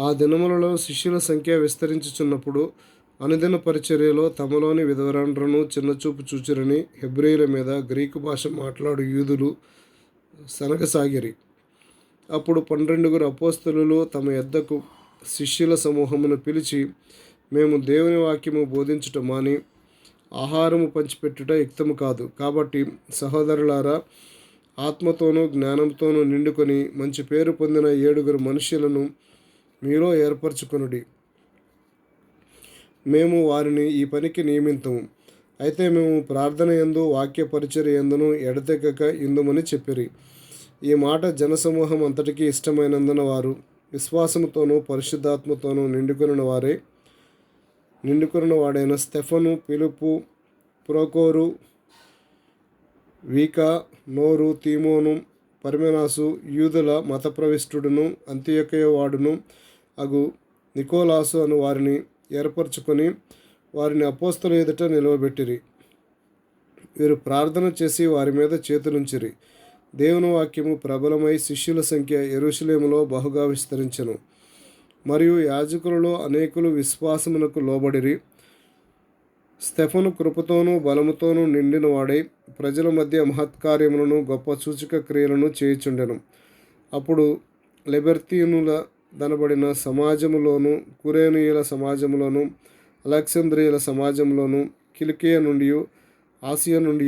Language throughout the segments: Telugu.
ఆ దినములలో శిష్యుల సంఖ్య విస్తరించుచున్నప్పుడు అనుదిన పరిచర్యలో తమలోని విధవరాండ్రను చిన్నచూపు చూచిరని హెబ్రీయుల మీద గ్రీకు భాష మాట్లాడు యూదులు సనగసాగిరి. అప్పుడు 12 అపోస్తలులు తమ యొద్దకు శిష్యుల సమూహమును పిలిచి, మేము దేవుని వాక్యము బోధించుట మాని ఆహారము పంచిపెట్టుట యుక్తము కాదు. కాబట్టి సహోదరులారా, ఆత్మతోనూ జ్ఞానంతోనూ నిండుకొని మంచి పేరు పొందిన 7 మనుష్యులను మీలో ఏర్పరచుకొనుడి. మేము వారిని ఈ పనికి నియమింతుము. అయితే మేము ప్రార్థన యందు వాక్య పరిచర్య యందును ఎడతెగక ఇందుమని చెప్పిరి. ఈ మాట జనసమూహం అంతటికీ ఇష్టమైనందున వారు విశ్వాసముతోనూ పరిశుద్ధాత్మతోనూ నిండుకొనిన వాడైన స్తెఫను, పిలుపు, ప్రోకోరు, వీకా, నోరు, తీమోను, పర్మెనాసు, యూదుల మతప్రవిష్టుడును అంతియొకయ వాడును అగు నికోలాసు అను వారిని ఏర్పరచుకొని వారిని అపోస్తలుల ఎదుట నిలవబెట్టిరి. వీరు ప్రార్థన చేసి వారి మీద చేతులుంచిరి. దేవుని వాక్యము ప్రబలమై శిష్యుల సంఖ్య యెరూషలేములో బహుగా విస్తరించెను. మరియు యాజకులలో అనేకులు విశ్వాసమునకు లోబడిరి. స్తెఫను కృపతోనూ బలముతోనూ నిండిన వాడై ప్రజల మధ్య మహత్కార్యములను గొప్ప సూచక క్రియలను చేయుచుండెను. అప్పుడు లెబర్తీనుల దనబడిన సమాజములోను, కురేనీయుల సమాజములోను, అలెగ్జంద్రియుల సమాజంలోను, కిలికియ నుండి, ఆసియా నుండి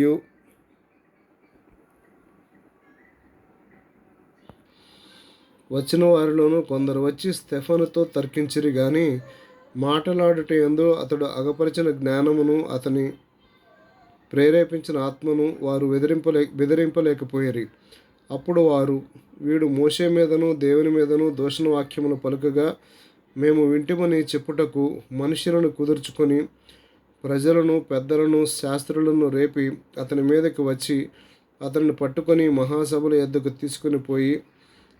వచ్చిన వారిలోనూ కొందరు వచ్చి స్తెఫనుతో తర్కించిరి గాని మాటలాడుట యందు అతడు అగపరిచిన జ్ఞానమును అతని ప్రేరేపించిన ఆత్మను వారు బెదిరింపలేకపోయిరి. అప్పుడు వారు, వీడు మోషే మీదను దేవుని మీదను దూషణ వాక్యములు పలుకగా మేము వింటిమని చెప్పుటకు మనుషులను కుదుర్చుకొని ప్రజలను, పెద్దలను, శాస్త్రులను రేపి అతని మీదకి వచ్చి అతనిని పట్టుకొని మహాసభల యొద్దకు తీసుకొని పోయి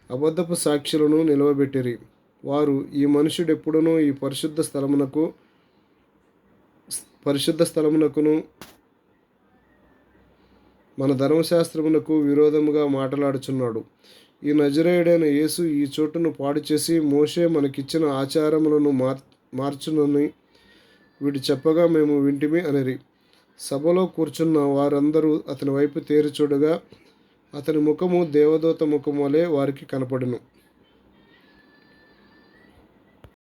అబద్ధపు సాక్షులను నిలవబెట్టిరి. వారు, ఈ మనుష్యుడెప్పుడునూ ఈ పరిశుద్ధ స్థలమునకును మన ధర్మశాస్త్రమునకు విరోధముగా మాట్లాడుచున్నాడు. ఈ నజరేయుడైన యేసు ఈ చోటును పాడు చేసి మోషే మనకిచ్చిన ఆచారములను మార్చునని వీడు చెప్పగా మేము వింటిమి అనిరి. సభలో కూర్చున్న వారందరూ అతని వైపు తేరి చూడగా అతని ముఖము దేవదూత ముఖము వలె వారికి కనపడెను.